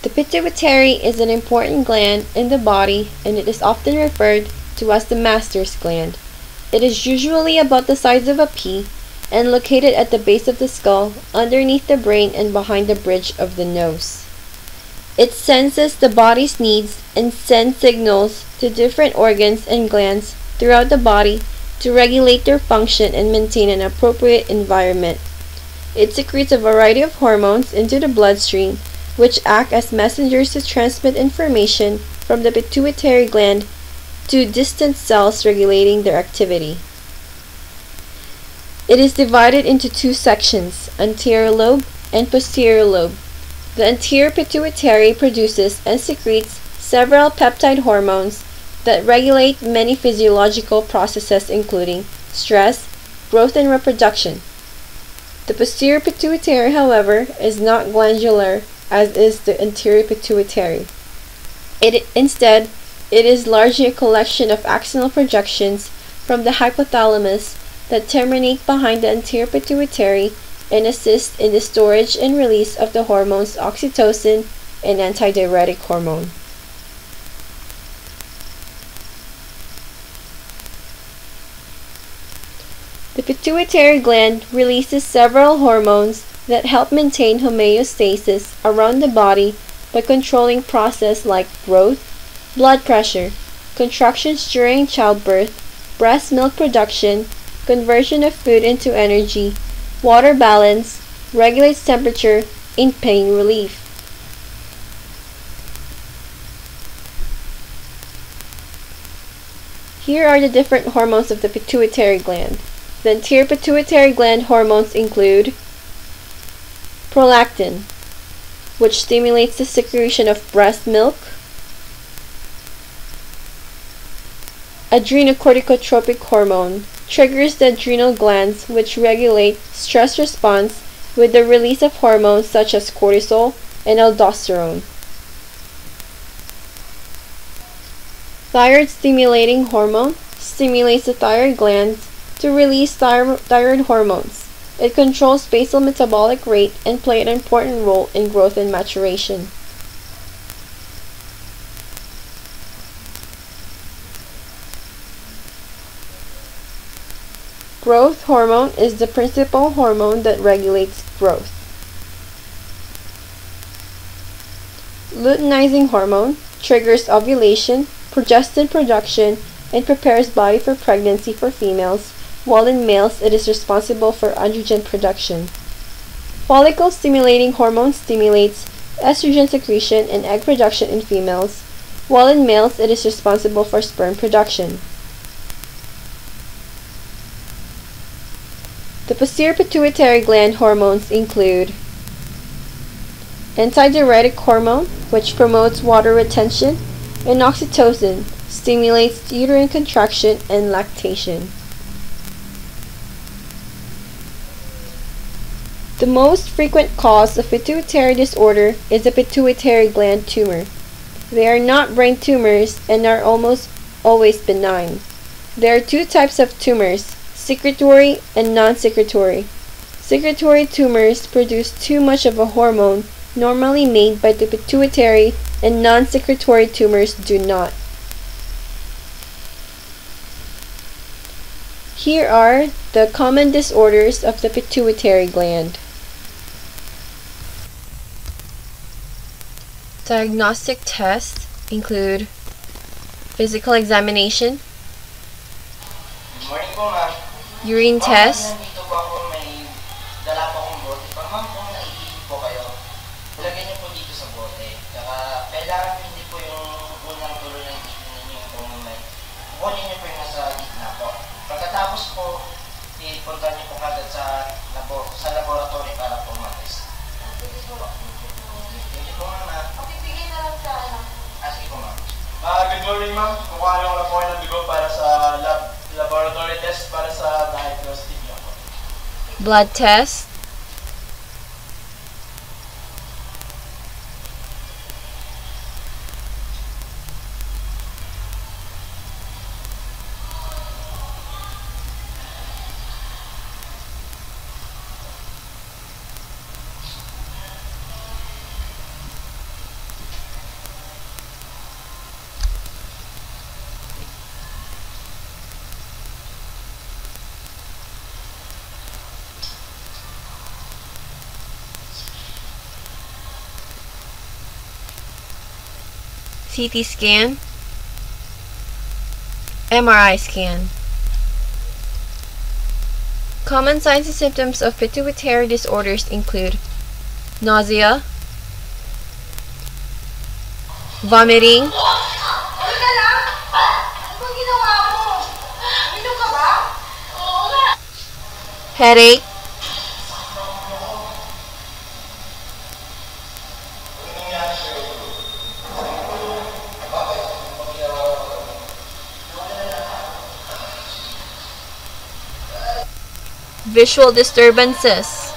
The pituitary is an important gland in the body, and it is often referred to as the master's gland. It is usually about the size of a pea and located at the base of the skull, underneath the brain and behind the bridge of the nose. It senses the body's needs and sends signals to different organs and glands throughout the body to regulate their function and maintain an appropriate environment. It secretes a variety of hormones into the bloodstream, which act as messengers to transmit information from the pituitary gland to distant cells regulating their activity. It is divided into two sections, anterior lobe and posterior lobe. The anterior pituitary produces and secretes several peptide hormones that regulate many physiological processes including stress, growth, and reproduction. The posterior pituitary, however, is not glandular as is the anterior pituitary. Instead, it is largely a collection of axonal projections from the hypothalamus that terminate behind the anterior pituitary and assist in the storage and release of the hormones oxytocin and antidiuretic hormone. The pituitary gland releases several hormones that help maintain homeostasis around the body by controlling processes like growth, blood pressure, contractions during childbirth, breast milk production, conversion of food into energy, water balance, regulates temperature, and pain relief. Here are the different hormones of the pituitary gland. The anterior pituitary gland hormones include prolactin, which stimulates the secretion of breast milk, adrenocorticotropic hormone, triggers the adrenal glands, which regulate stress response with the release of hormones such as cortisol and aldosterone. Thyroid stimulating hormone stimulates the thyroid glands to release thyroid hormones. It controls basal metabolic rate and plays an important role in growth and maturation. Growth hormone is the principal hormone that regulates growth. Luteinizing hormone triggers ovulation, progestin production, and prepares body for pregnancy for females, while in males it is responsible for androgen production. Follicle stimulating hormone stimulates estrogen secretion and egg production in females, while in males it is responsible for sperm production. The posterior pituitary gland hormones include antidiuretic hormone, which promotes water retention, and oxytocin, stimulates uterine contraction and lactation. The most frequent cause of pituitary disorder is a pituitary gland tumor. They are not brain tumors and are almost always benign. There are two types of tumors, secretory and non-secretory. Secretory tumors produce too much of a hormone normally made by the pituitary, and non-secretory tumors do not. Here are the common disorders of the pituitary gland. Diagnostic tests include physical examination, Good morning po, ma'am. urine test, Nandito po ako, may dala po akong bote. Pag ma'am, kung naiihip po kayo, ilagay niyo po dito sa bote. Saka, kailangan hindi po yung unang tuloy ng ihip ninyo yung moment. Kukunin niyo po yung nasa gitna po. Pagkatapos po, ipunta niyo po kagad sa laboratory para po matest. Thank you po, ma'am. Bigay na lang sa ano. Sige po, ma'am. Good morning, ma'am. Kukuha lang po ng dugo para sa laboratory test para sa diagnostic niyo po. blood test, CT scan, MRI scan. Common signs and symptoms of pituitary disorders include nausea, vomiting, headache, visual disturbances,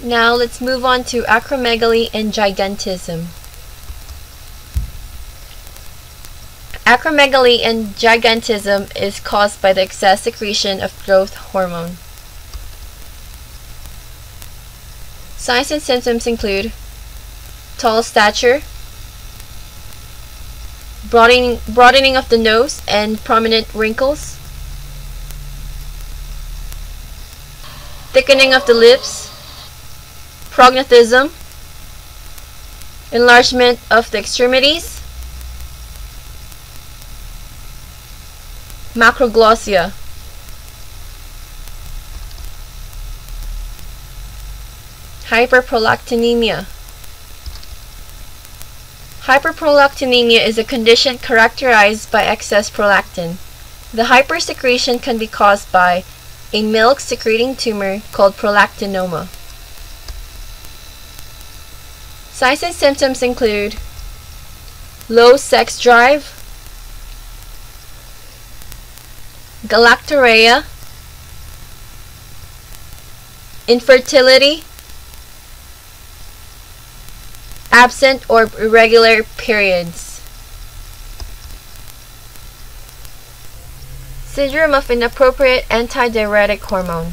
Now let's move on to acromegaly and gigantism. Acromegaly and gigantism is caused by the excess secretion of growth hormone. Signs and symptoms include tall stature, broadening of the nose and prominent wrinkles, thickening of the lips, prognathism, enlargement of the extremities, macroglossia. Hyperprolactinemia. Hyperprolactinemia is a condition characterized by excess prolactin. The hypersecretion can be caused by a milk-secreting tumor called prolactinoma. Signs and symptoms include low sex drive, galactorrhea, infertility, absent or irregular periods. Syndrome of inappropriate antidiuretic hormone.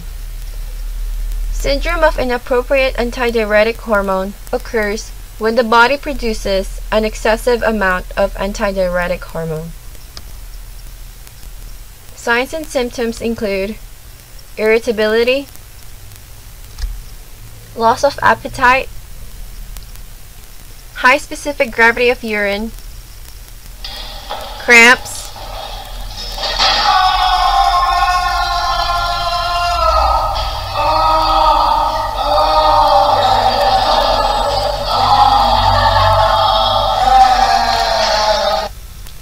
Syndrome of inappropriate antidiuretic hormone occurs when the body produces an excessive amount of antidiuretic hormone. Signs and symptoms include irritability, loss of appetite, high specific gravity of urine, cramps,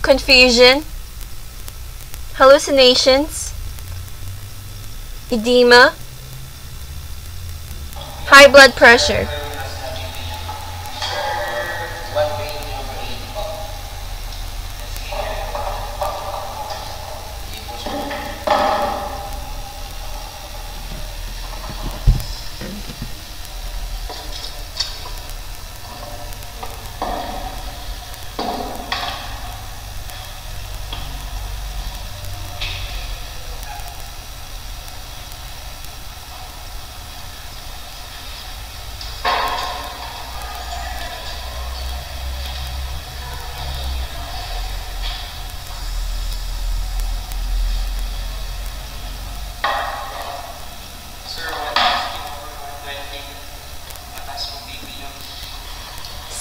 confusion, hallucinations, edema, high blood pressure.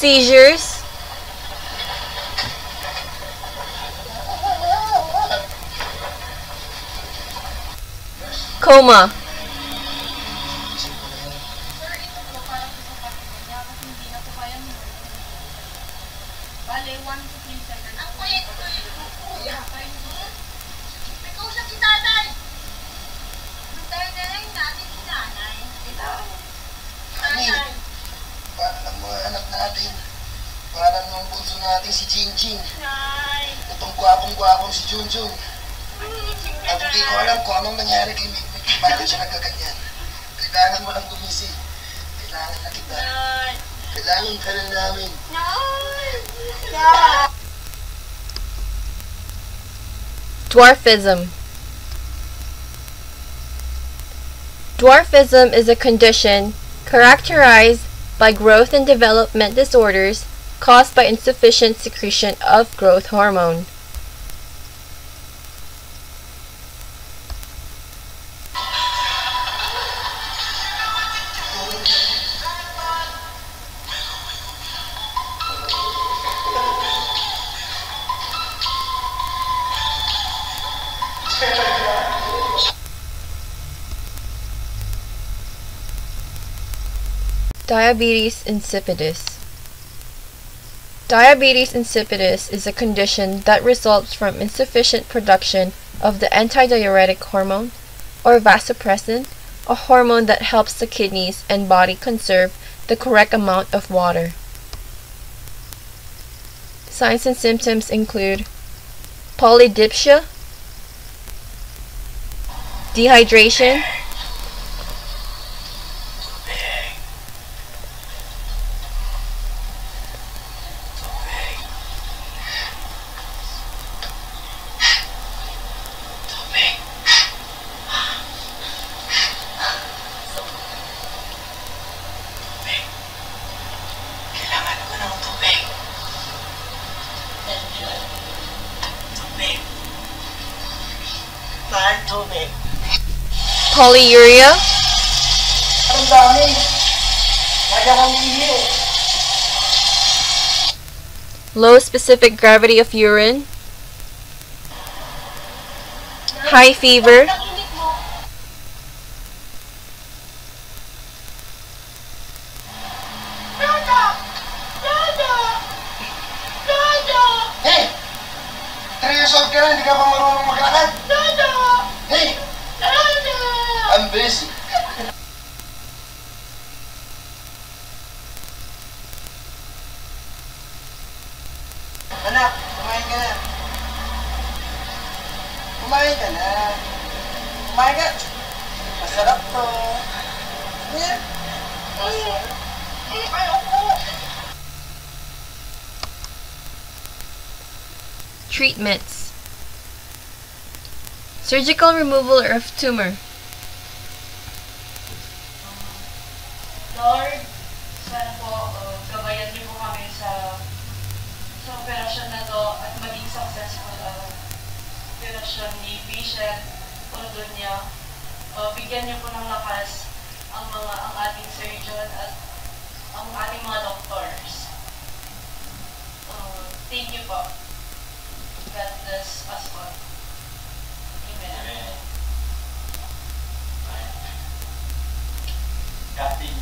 Seizures, coma. Parang nung bunso natin si Jingjing. Itong gwapong-gwapong si Junjun. At hindi ko alam kung anong nangyari kay Mikmik. Bakit siya nagkaganyan? Kailangan mo lang gumising. Kailangan na kita. Kailangan ka na namin. Dwarfism. Dwarfism is a condition characterized by growth and development disorders caused by insufficient secretion of growth hormone. Diabetes insipidus. Diabetes insipidus is a condition that results from insufficient production of the antidiuretic hormone, or vasopressin, a hormone that helps the kidneys and body conserve the correct amount of water. Signs and symptoms include polydipsia, dehydration, polyuria, Ang dami. Kaya kang ihi. low specific gravity of urine, high fever, Hey! 3 years old ka na, hindi ka pa marunong maglakad? Hey! I'm busy. Anak, kumain ka na. Kumain ka na. Kumain ka. Masarap to. Yeah. Ayoko. treatments, surgical removal of tumor, Lord, sana po gabayan niyo po kami sa operasyon na to at maging successful ang operasyon ni patient tulad niya. Bigyan niyo po ng lakas ang ating surgeon at ang ating mga doctors. Thank you po. God bless us all. Amen. Captain.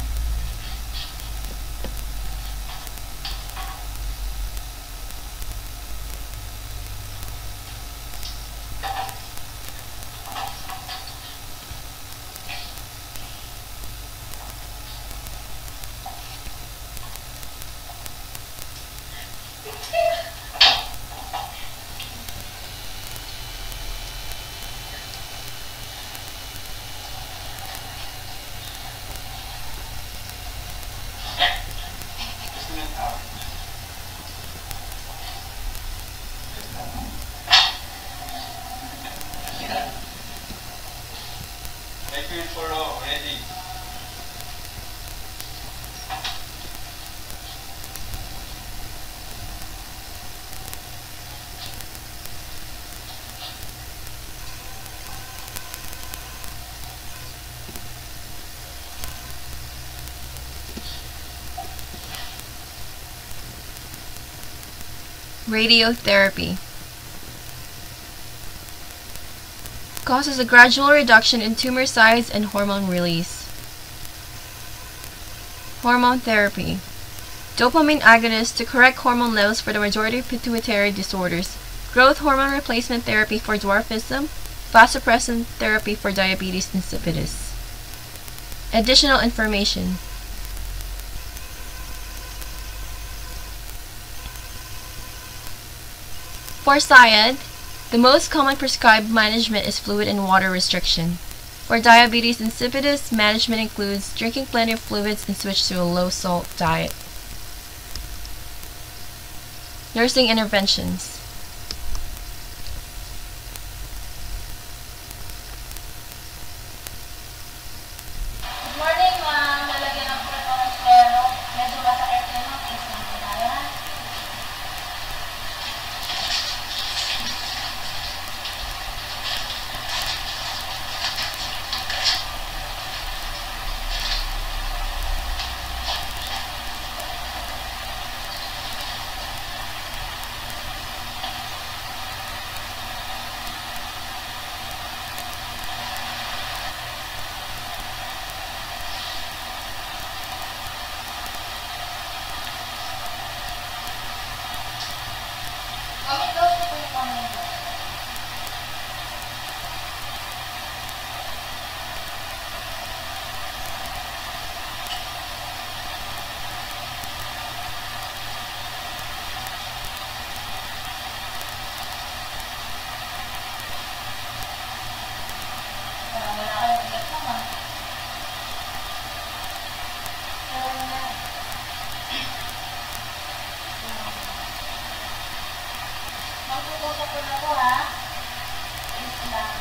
Ready. Radiotherapy causes a gradual reduction in tumor size and hormone release. Hormone therapy. Dopamine agonists to correct hormone levels for the majority of pituitary disorders. Growth hormone replacement therapy for dwarfism. Vasopressin therapy for diabetes insipidus. Additional information. For SIADH, the most common prescribed management is fluid and water restriction. For diabetes insipidus, management includes drinking plenty of fluids and switch to a low-salt diet. Nursing interventions. Good morning, ma'am. Lalagyan ng Una ko ha. Is lang.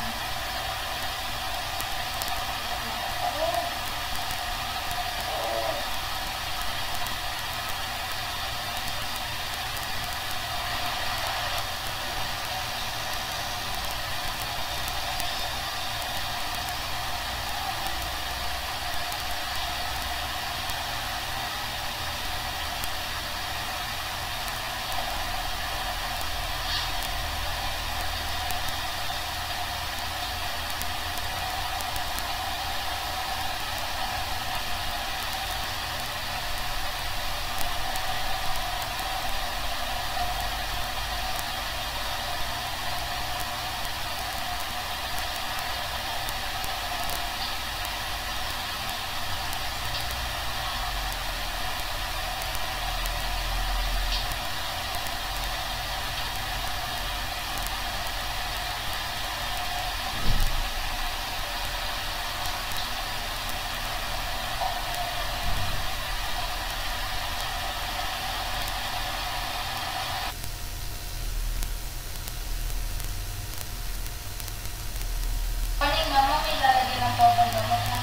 Morning, mama. May lalagyan ng papa gamot na.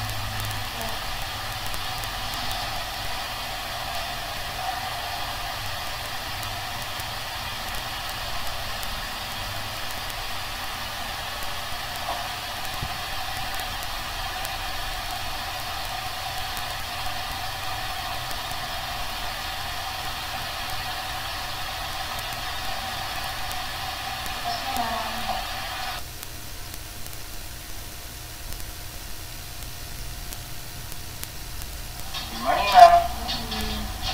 Good morning, ma'am.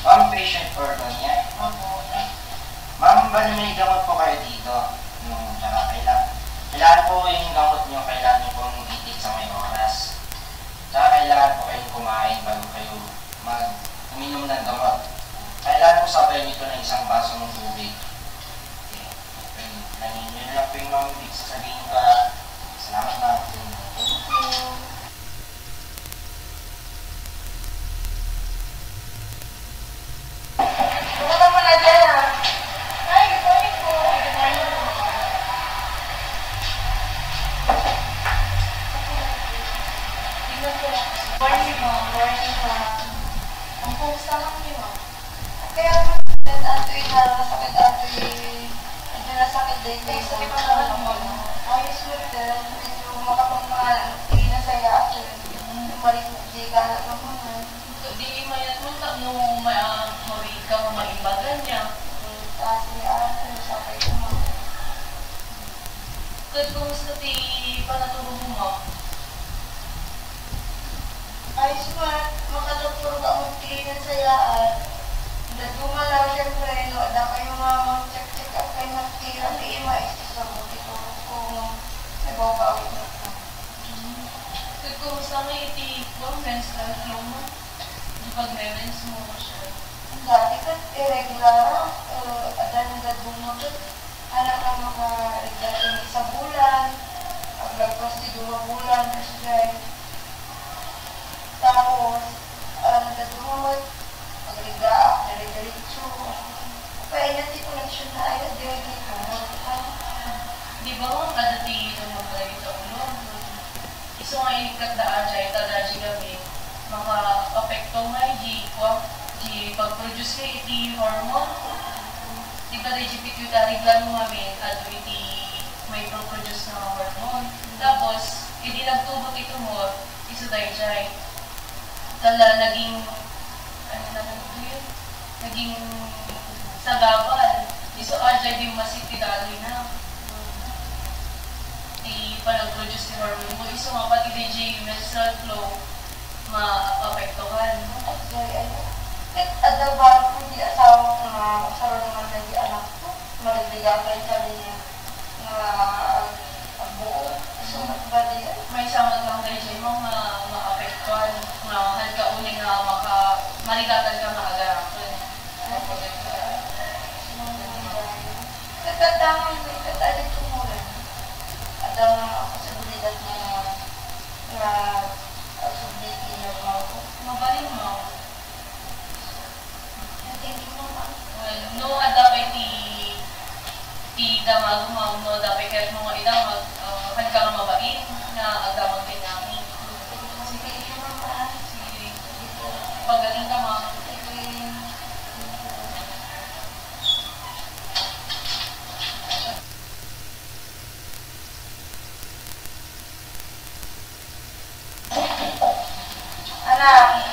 Ma'am, patient order niya. Ma'am, bali may gamot po kayo dito. Yung tsaka kailangan po yung gamot niyo, kailangan niyo pong itik sa may oras. Tsaka kailangan po kayong kumain bago kayo uminom ng gamot. Kailangan po sabayan nito ng isang baso ng tubig. Okay. Nangin nyo na lang po yung ma'am, ibig sasabihin ka. Salamat na. Pumunta mo na dyan ha. Hi, good morning po. Good morning po. Tingnan ko. Morning mo. Morning mo. Ang kumusta lang niyo mo? Kaya ato'y nasakit medyo nasakit din kayo sa ipang mo. Ayos mo rin. Medyo makapagmahalang tingin na sa'yo ako. Balik mo di ka na naman. Di mayat mo ta no mawid ka maibagan niya. Kasi sakay ko mo. Kud kumusta ti panatulog mo? Ayos mo makadoktor ka mo tingin sa yaan. Dumalaw siyempre no ada kayo mga check up kayo magtira di maisip sa buti ko kung nabawawin mo. Kud kumusta nga iti menstrual flow mo? Pag-memens mo siya. Dati ka, irregular, adan na dumutod. Anak ka maka-regular sa bulan, paglagpas di 2 bulan, kasi tapos, nadumot, pag-ligaak, dire-diretso. Kaya natin connection na ayos, dire-diretso. Di ba mo kadati ito mag-galit sa ulo? Iso nga inikat na ajay, tadaji kami. Maka-apekto nga di pag-produce ka iti hormone. Di ba di pituitary gland mo kami ato iti may produce na hormone. Tapos, hindi nagtubot ito mo, iso tayo dyan. Tala, naging, ano na ito yun? Naging sagabal. Iso ajay di masipidaloy na. Di pa nag-produce ni hormone mo. Iso nga pati di menstrual flow, ma-apektuhan. Ada baru hindi asawa ko na karoon naman na di anak ko. Mariligapan sabi niya na buo. So, bali, may samad lang tayo siya mo ma-apektuhan. Halka uli nga marigatan ka maagarapan. Nagkatangan mo, ikatalit tumulan. Ada nga posibilidad na subdiki niya mo. Mabaling mo. No, ada pa iti idamag mo dapat kayo mga idamag kan ka nga mabait na agdamag din namin. Sige, pagaling ka mga. Anak,